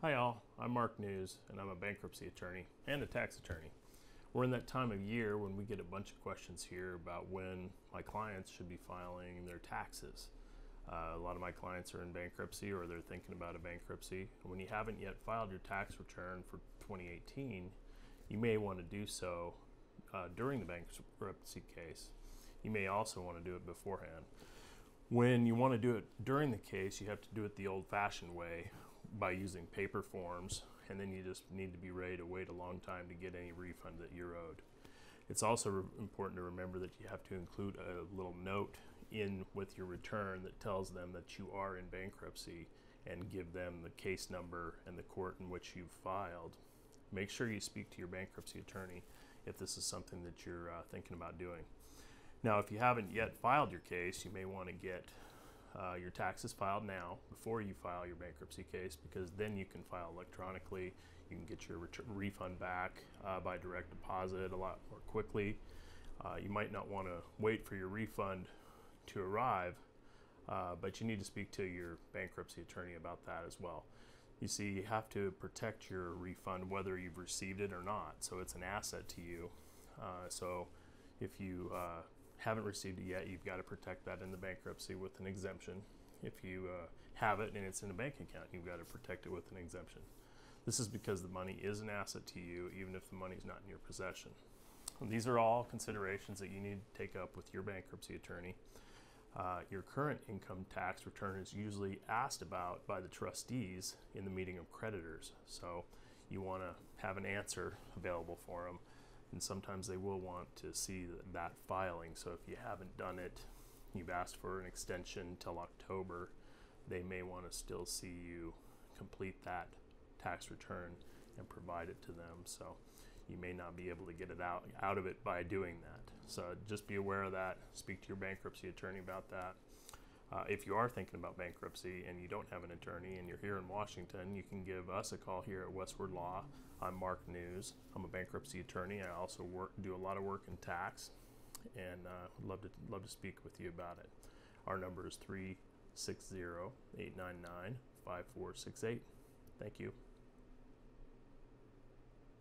Hi all, I'm Mark News and I'm a bankruptcy attorney and a tax attorney. We're in that time of year when we get a bunch of questions here about when my clients should be filing their taxes. A lot of my clients are in bankruptcy or they're thinking about a bankruptcy. When you haven't yet filed your tax return for 2018, you may want to do so during the bankruptcy case. You may also want to do it beforehand. When you want to do it during the case, you have to do it the old-fashioned way by using paper forms, and then you just need to be ready to wait a long time to get any refund that you're owed. It's also important to remember that you have to include a little note in with your return that tells them that you are in bankruptcy and give them the case number and the court in which you've filed. Make sure you speak to your bankruptcy attorney if this is something that you're thinking about doing. Now, if you haven't yet filed your case, you may want to get your taxes filed now before you file your bankruptcy case, because then you can file electronically. You can get your refund back by direct deposit a lot more quickly. You might not want to wait for your refund to arrive, but you need to speak to your bankruptcy attorney about that as well. You see, you have to protect your refund whether you've received it or not, so it's an asset to you. So if you haven't received it yet, you've got to protect that in the bankruptcy with an exemption. If you have it and it's in a bank account, you've got to protect it with an exemption. This is because the money is an asset to you, even if the money is not in your possession. And these are all considerations that you need to take up with your bankruptcy attorney. Your current income tax return is usually asked about by the trustees in the meeting of creditors, so you want to have an answer available for them. And sometimes they will want to see that filing. So if you haven't done it, you've asked for an extension till October, they may want to still see you complete that tax return and provide it to them. So you may not be able to get it out of it by doing that. So just be aware of that. Speak to your bankruptcy attorney about that. If you are thinking about bankruptcy and you don't have an attorney and you're here in Washington, you can give us a call here at Westward Law. I'm Mark News. I'm a bankruptcy attorney. I also do a lot of work in tax, and would love to speak with you about it. Our number is 360-899-5468. Thank you.